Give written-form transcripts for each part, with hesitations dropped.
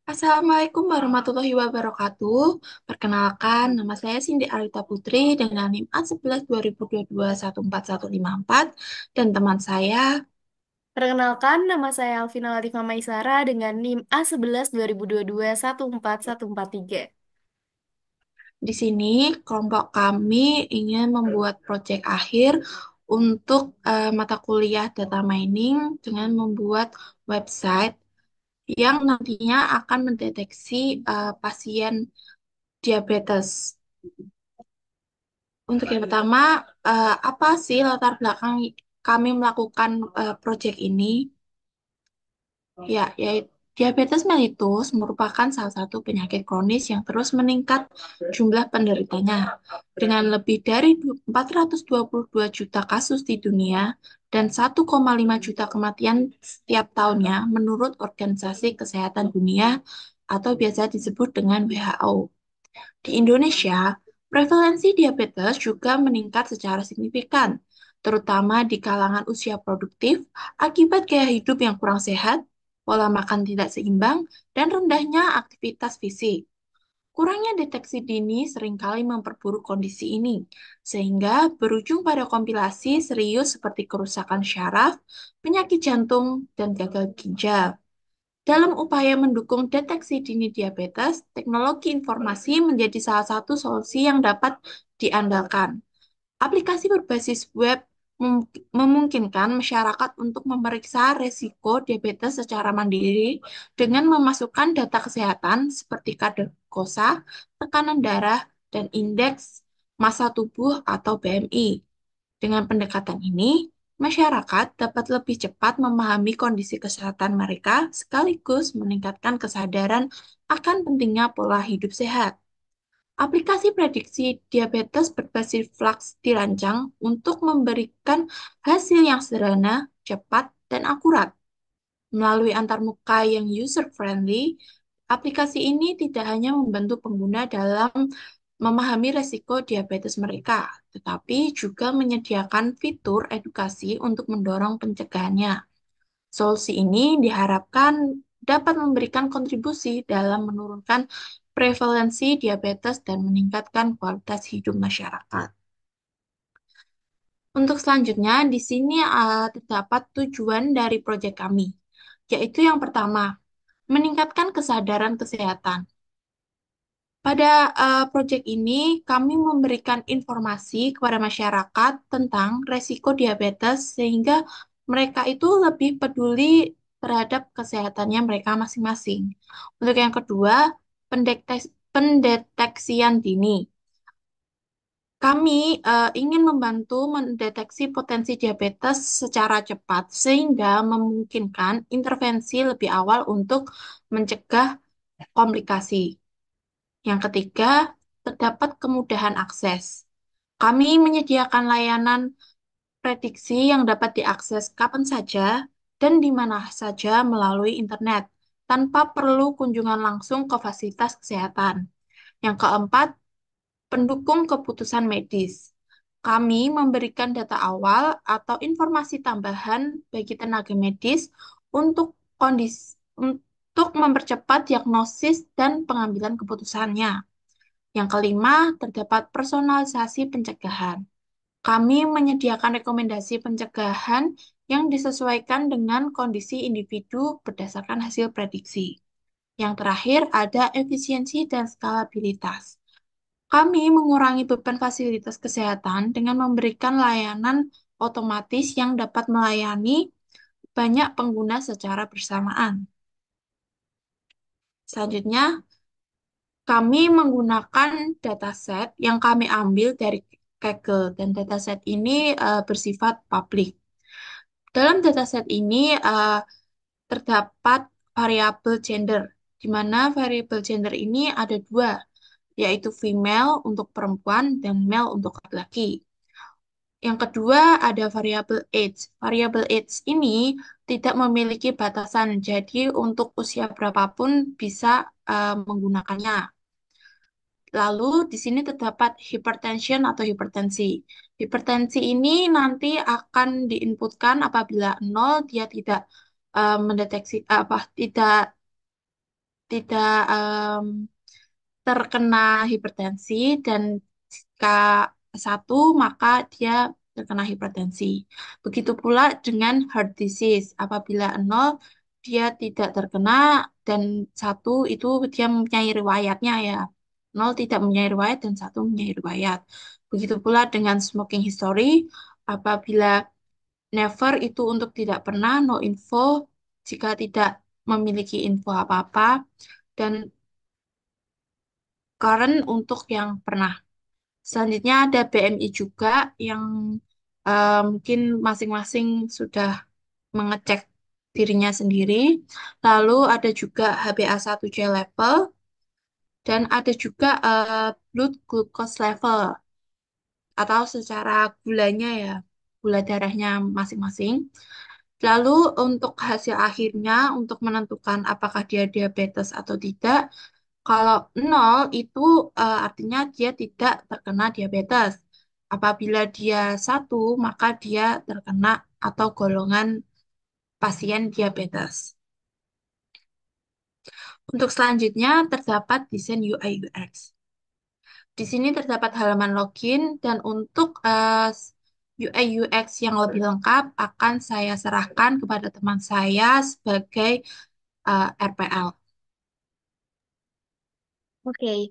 Assalamualaikum warahmatullahi wabarakatuh. Perkenalkan, nama saya Cindy Arita Putri dengan NIM A11 2022 14154 dan teman saya Perkenalkan, nama saya Alvina Latifah Maisara dengan NIM A11 2022 14143. di sini. Kelompok kami ingin membuat proyek akhir untuk mata kuliah data mining dengan membuat website yang nantinya akan mendeteksi pasien diabetes. Untuk yang pertama, apa sih latar belakang kami melakukan proyek ini? Yaitu diabetes mellitus merupakan salah satu penyakit kronis yang terus meningkat jumlah penderitanya. Dengan lebih dari 422 juta kasus di dunia dan 1,5 juta kematian setiap tahunnya menurut Organisasi Kesehatan Dunia atau biasa disebut dengan WHO. Di Indonesia, prevalensi diabetes juga meningkat secara signifikan, terutama di kalangan usia produktif akibat gaya hidup yang kurang sehat, pola makan tidak seimbang, dan rendahnya aktivitas fisik. Kurangnya deteksi dini seringkali memperburuk kondisi ini, sehingga berujung pada komplikasi serius seperti kerusakan syaraf, penyakit jantung, dan gagal ginjal. Dalam upaya mendukung deteksi dini diabetes, teknologi informasi menjadi salah satu solusi yang dapat diandalkan. Aplikasi berbasis web memungkinkan masyarakat untuk memeriksa resiko diabetes secara mandiri dengan memasukkan data kesehatan seperti kadar glukosa, tekanan darah, dan indeks massa tubuh atau BMI. Dengan pendekatan ini, masyarakat dapat lebih cepat memahami kondisi kesehatan mereka sekaligus meningkatkan kesadaran akan pentingnya pola hidup sehat. Aplikasi prediksi diabetes berbasis flaks dirancang untuk memberikan hasil yang sederhana, cepat, dan akurat. Melalui antarmuka yang user-friendly, aplikasi ini tidak hanya membantu pengguna dalam memahami resiko diabetes mereka, tetapi juga menyediakan fitur edukasi untuk mendorong pencegahannya. Solusi ini diharapkan dapat memberikan kontribusi dalam menurunkan prevalensi diabetes dan meningkatkan kualitas hidup masyarakat. Untuk selanjutnya, di sini terdapat tujuan dari proyek kami, yaitu yang pertama, meningkatkan kesadaran kesehatan. Pada proyek ini, kami memberikan informasi kepada masyarakat tentang resiko diabetes sehingga mereka itu lebih peduli terhadap kesehatannya mereka masing-masing. Untuk yang kedua, pendeteksian dini. Kami ingin membantu mendeteksi potensi diabetes secara cepat sehingga memungkinkan intervensi lebih awal untuk mencegah komplikasi. Yang ketiga, terdapat kemudahan akses. Kami menyediakan layanan prediksi yang dapat diakses kapan saja dan di mana saja melalui internet, tanpa perlu kunjungan langsung ke fasilitas kesehatan. Yang keempat, pendukung keputusan medis. Kami memberikan data awal atau informasi tambahan bagi tenaga medis untuk untuk mempercepat diagnosis dan pengambilan keputusannya. Yang kelima, terdapat personalisasi pencegahan. Kami menyediakan rekomendasi pencegahan yang disesuaikan dengan kondisi individu berdasarkan hasil prediksi. Yang terakhir, ada efisiensi dan skalabilitas. Kami mengurangi beban fasilitas kesehatan dengan memberikan layanan otomatis yang dapat melayani banyak pengguna secara bersamaan. Selanjutnya, kami menggunakan dataset yang kami ambil dari Kaggle dan dataset ini bersifat publik. Dalam dataset ini terdapat variabel gender, di mana variabel gender ini ada dua, yaitu female untuk perempuan dan male untuk laki-laki. Yang kedua ada variabel age. Variabel age ini tidak memiliki batasan, jadi untuk usia berapapun bisa menggunakannya. Lalu di sini terdapat hypertension atau hipertensi. Hipertensi ini nanti akan diinputkan apabila nol dia tidak mendeteksi apa tidak terkena hipertensi dan jika satu maka dia terkena hipertensi. Begitu pula dengan heart disease. Apabila nol dia tidak terkena dan satu itu dia mempunyai riwayatnya ya. Nol tidak mempunyai riwayat dan satu mempunyai riwayat. Begitu pula dengan smoking history. Apabila never itu untuk tidak pernah, no info jika tidak memiliki info apa-apa, dan current untuk yang pernah. Selanjutnya ada BMI juga yang mungkin masing-masing sudah mengecek dirinya sendiri. Lalu ada juga HbA1c level dan ada juga blood glucose level atau secara gulanya ya, gula darahnya masing-masing. Lalu untuk hasil akhirnya untuk menentukan apakah dia diabetes atau tidak, kalau nol itu artinya dia tidak terkena diabetes. Apabila dia satu, maka dia terkena atau golongan pasien diabetes. Untuk selanjutnya terdapat desain UI UX. Di sini terdapat halaman login dan untuk UI UX yang lebih lengkap akan saya serahkan kepada teman saya sebagai RPL. Oke,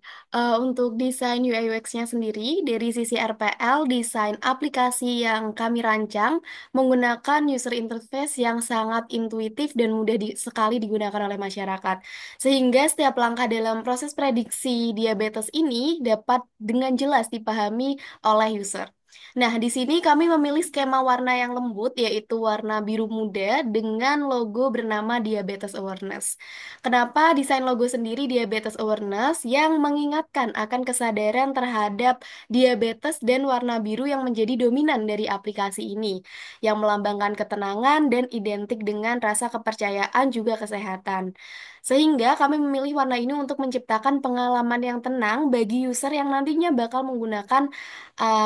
untuk desain UI UX-nya sendiri, dari sisi RPL, desain aplikasi yang kami rancang menggunakan user interface yang sangat intuitif dan mudah sekali digunakan oleh masyarakat. Sehingga setiap langkah dalam proses prediksi diabetes ini dapat dengan jelas dipahami oleh user. Nah, di sini kami memilih skema warna yang lembut, yaitu warna biru muda dengan logo bernama Diabetes Awareness. Kenapa desain logo sendiri diabetes awareness yang mengingatkan akan kesadaran terhadap diabetes dan warna biru yang menjadi dominan dari aplikasi ini, yang melambangkan ketenangan dan identik dengan rasa kepercayaan juga kesehatan. Sehingga kami memilih warna ini untuk menciptakan pengalaman yang tenang bagi user yang nantinya bakal menggunakan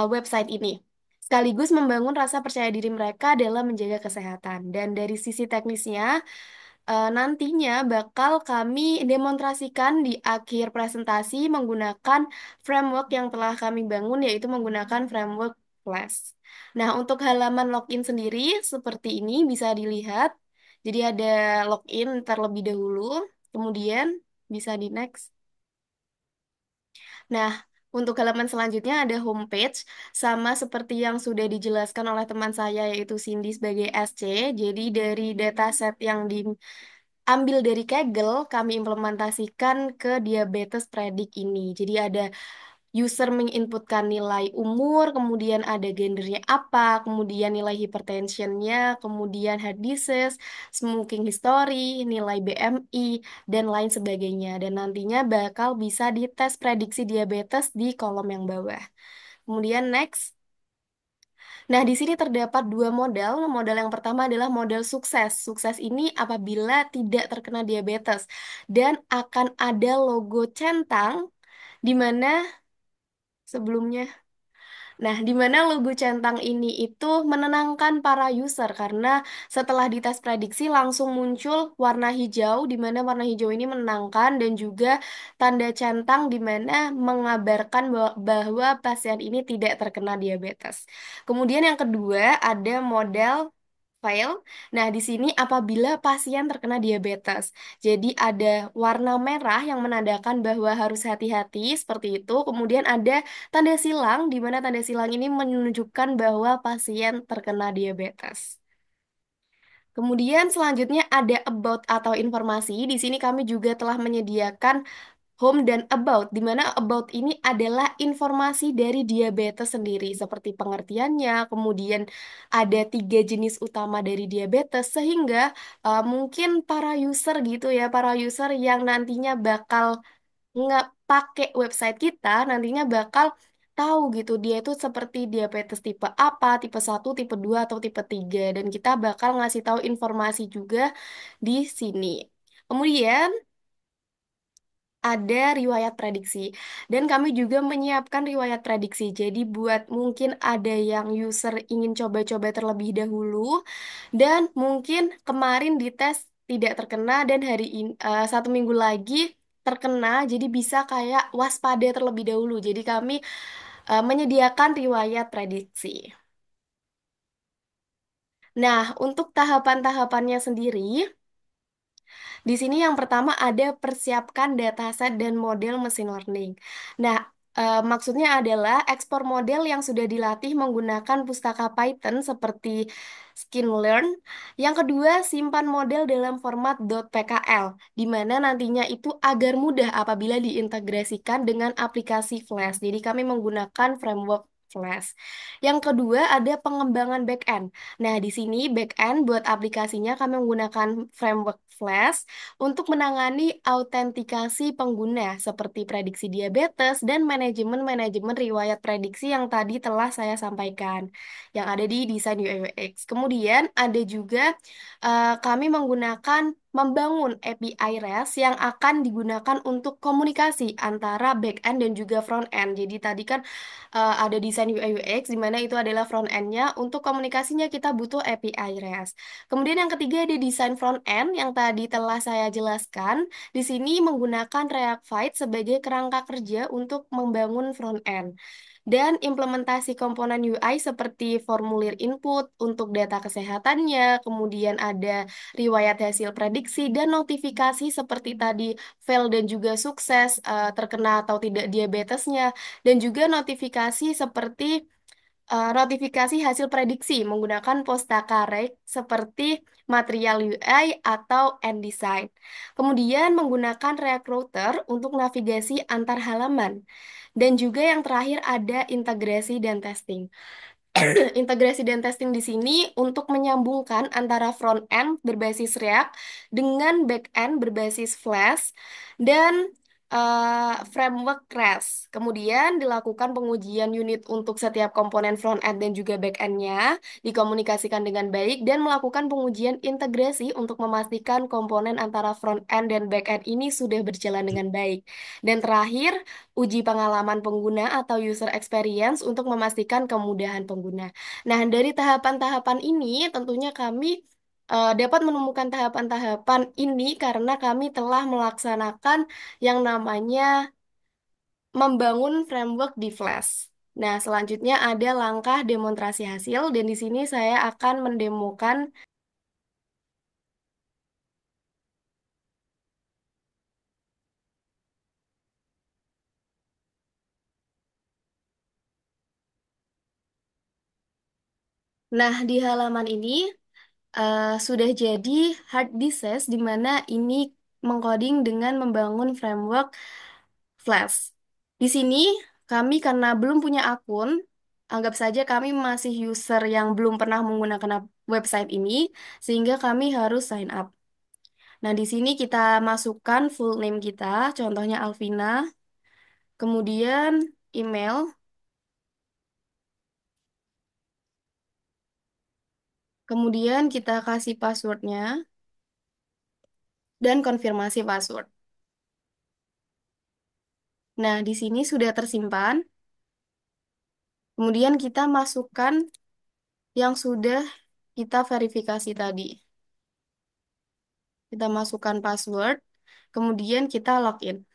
website ini. Sekaligus membangun rasa percaya diri mereka dalam menjaga kesehatan. Dan dari sisi teknisnya, nantinya bakal kami demonstrasikan di akhir presentasi menggunakan framework yang telah kami bangun, yaitu menggunakan framework Flash. Nah, untuk halaman login sendiri seperti ini bisa dilihat. Jadi ada login terlebih dahulu, kemudian bisa di next. Nah, untuk halaman selanjutnya ada homepage, sama seperti yang sudah dijelaskan oleh teman saya yaitu Cindy sebagai SC. Jadi dari dataset yang diambil dari Kaggle, kami implementasikan ke diabetes predik ini. Jadi ada user menginputkan nilai umur, kemudian ada gendernya apa, kemudian nilai hypertensionnya, kemudian heart disease, smoking history, nilai BMI, dan lain sebagainya. Dan nantinya bakal bisa dites prediksi diabetes di kolom yang bawah. Kemudian next. Nah, di sini terdapat dua model. Model yang pertama adalah model sukses. Sukses ini apabila tidak terkena diabetes dan akan ada logo centang di mana sebelumnya. Nah, di mana logo centang ini itu menenangkan para user karena setelah dites prediksi langsung muncul warna hijau, di mana warna hijau ini menenangkan dan juga tanda centang di mana mengabarkan bahwa pasien ini tidak terkena diabetes. Kemudian yang kedua ada model fail. Nah, di sini apabila pasien terkena diabetes. Jadi ada warna merah yang menandakan bahwa harus hati-hati seperti itu. Kemudian ada tanda silang di mana tanda silang ini menunjukkan bahwa pasien terkena diabetes. Kemudian selanjutnya ada about atau informasi. Di sini kami juga telah menyediakan home dan about, di mana about ini adalah informasi dari diabetes sendiri, seperti pengertiannya, kemudian ada tiga jenis utama dari diabetes, sehingga mungkin para user gitu ya, para user yang nantinya bakal nggak pakai website kita, nantinya bakal tahu gitu, dia itu seperti diabetes tipe apa, tipe satu, tipe 2 atau tipe 3 dan kita bakal ngasih tahu informasi juga di sini. Kemudian, ada riwayat prediksi. Dan kami juga menyiapkan riwayat prediksi. Jadi buat mungkin ada yang user ingin coba-coba terlebih dahulu dan mungkin kemarin dites tidak terkena dan hari ini 1 minggu lagi terkena, jadi bisa kayak waspada terlebih dahulu. Jadi kami menyediakan riwayat prediksi. Nah, untuk tahapan-tahapannya sendiri, di sini yang pertama ada persiapkan dataset dan model mesin learning. Nah, maksudnya adalah ekspor model yang sudah dilatih menggunakan pustaka Python seperti Sklearn. Yang kedua, simpan model dalam format .pkl, di mana nantinya itu agar mudah apabila diintegrasikan dengan aplikasi Flash. Jadi kami menggunakan framework Flash. Yang kedua ada pengembangan backend. Nah, di sini backend buat aplikasinya kami menggunakan framework Flash untuk menangani autentikasi pengguna seperti prediksi diabetes dan manajemen-manajemen riwayat prediksi yang tadi telah saya sampaikan yang ada di desain UI UX. Kemudian ada juga kami menggunakan membangun API REST yang akan digunakan untuk komunikasi antara back-end dan juga front-end. Jadi tadi kan ada desain UI UX di mana itu adalah front-end-nya. Untuk komunikasinya kita butuh API REST. Kemudian yang ketiga ada desain front-end yang tadi telah saya jelaskan. Di sini menggunakan React Vite sebagai kerangka kerja untuk membangun front-end. Dan implementasi komponen UI seperti formulir input untuk data kesehatannya, kemudian ada riwayat hasil prediksi dan notifikasi seperti tadi fail dan juga sukses terkena atau tidak diabetesnya, dan juga notifikasi seperti notifikasi hasil prediksi menggunakan Postaka Reg seperti material UI atau InDesign. Kemudian menggunakan React Router untuk navigasi antar halaman. Dan juga yang terakhir ada integrasi dan testing. Integrasi dan testing di sini untuk menyambungkan antara front end berbasis React dengan back end berbasis Flash dan framework REST. Kemudian dilakukan pengujian unit untuk setiap komponen front end dan juga back end-nya, dikomunikasikan dengan baik dan melakukan pengujian integrasi untuk memastikan komponen antara front end dan back end ini sudah berjalan dengan baik. Dan terakhir, uji pengalaman pengguna atau user experience untuk memastikan kemudahan pengguna. Nah, dari tahapan-tahapan ini tentunya kami dapat menemukan tahapan-tahapan ini karena kami telah melaksanakan yang namanya membangun framework di Flash. Nah, selanjutnya ada langkah demonstrasi hasil dan di sini saya akan mendemokan. Nah, di halaman ini sudah jadi hard disk di mana ini mengcoding dengan membangun framework Flash. Di sini kami karena belum punya akun, anggap saja kami masih user yang belum pernah menggunakan website ini, sehingga kami harus sign up. Nah, di sini kita masukkan full name kita, contohnya Alvina, kemudian email, kemudian kita kasih passwordnya, dan konfirmasi password. Nah, di sini sudah tersimpan. Kemudian kita masukkan yang sudah kita verifikasi tadi. Kita masukkan password, kemudian kita login.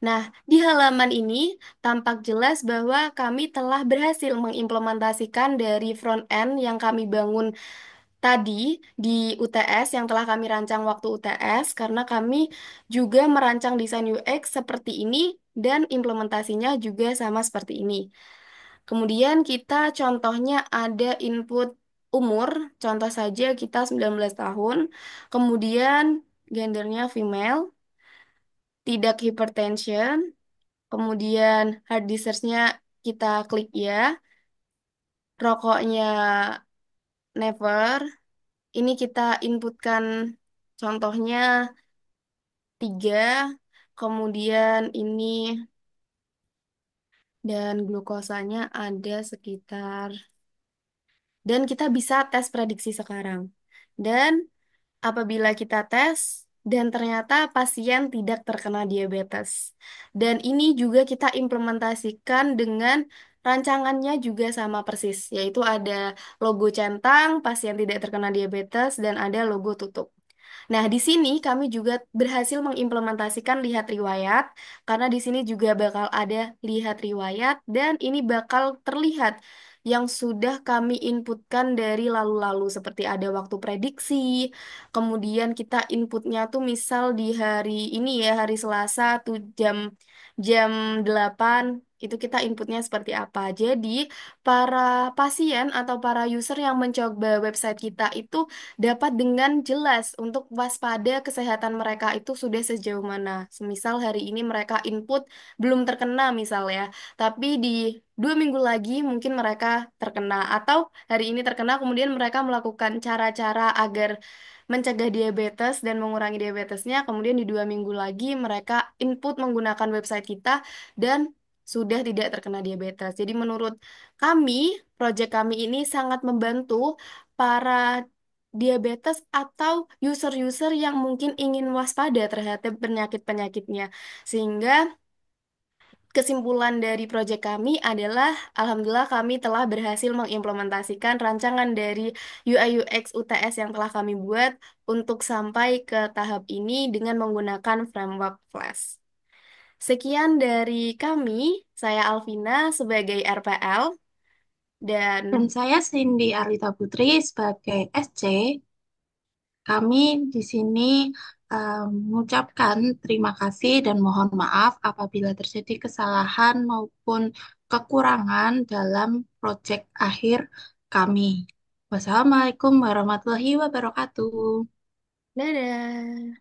Nah, di halaman ini tampak jelas bahwa kami telah berhasil mengimplementasikan dari front end yang kami bangun tadi di UTS yang telah kami rancang waktu UTS karena kami juga merancang desain UX seperti ini dan implementasinya juga sama seperti ini. Kemudian kita contohnya ada input umur, contoh saja kita 19 tahun, kemudian gendernya female, tidak hypertension, kemudian hard disknya kita klik ya, rokoknya never, ini kita inputkan contohnya 3, kemudian ini dan glukosanya ada sekitar, dan kita bisa tes prediksi sekarang. Dan apabila kita tes dan ternyata pasien tidak terkena diabetes. Dan ini juga kita implementasikan dengan rancangannya juga sama persis, yaitu ada logo centang, pasien tidak terkena diabetes, dan ada logo tutup. Nah, di sini kami juga berhasil mengimplementasikan lihat riwayat, karena di sini juga bakal ada lihat riwayat, dan ini bakal terlihat yang sudah kami inputkan dari lalu-lalu, seperti ada waktu prediksi, kemudian kita inputnya tuh misal di hari ini ya, hari Selasa tuh jam 8 itu kita inputnya seperti apa. Jadi, para pasien atau para user yang mencoba website kita itu dapat dengan jelas untuk waspada kesehatan mereka itu sudah sejauh mana. Semisal hari ini mereka input belum terkena misal ya, tapi di 2 minggu lagi mungkin mereka terkena, atau hari ini terkena kemudian mereka melakukan cara-cara agar mencegah diabetes dan mengurangi diabetesnya, kemudian di 2 minggu lagi mereka input menggunakan website kita dan sudah tidak terkena diabetes. Jadi menurut kami, proyek kami ini sangat membantu para diabetes atau user-user yang mungkin ingin waspada terhadap penyakit-penyakitnya. Sehingga kesimpulan dari proyek kami adalah, alhamdulillah kami telah berhasil mengimplementasikan rancangan dari UI UX UTS yang telah kami buat untuk sampai ke tahap ini dengan menggunakan framework Flash. Sekian dari kami, saya Alvina sebagai RPL, dan Dan saya Cindy Arlita Putri sebagai SC. Kami di sini mengucapkan terima kasih dan mohon maaf apabila terjadi kesalahan maupun kekurangan dalam proyek akhir kami. Wassalamualaikum warahmatullahi wabarakatuh. dadah.